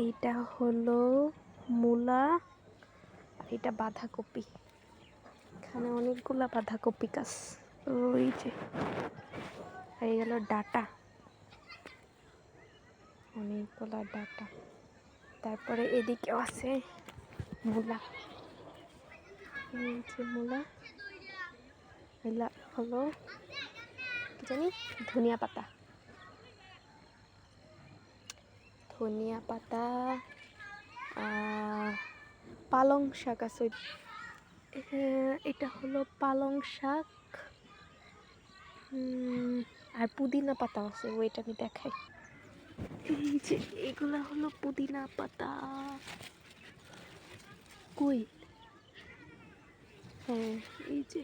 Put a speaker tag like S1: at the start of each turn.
S1: এইটা হলো মূলা, আর এটা বাঁধাকপি। এখানে অনেকগুলা বাঁধাকপি গাছ, ওই যে। আর এই গেল ডাটা, অনেকগুলা ডাটা। তারপরে এদিকেও আছে মূলা, এই যে মূলা। এগুলা হলো কি জানি, ধনিয়া পাতা। ধনিয়া পাতা, পালং শাক আছে। এটা হলো পালং শাক, আর পুদিনা পাতা আছে, ওইটা আমি দেখাই। এই যে এগুলা হলো পুদিনা পাতা। কই? হ্যাঁ, এই যে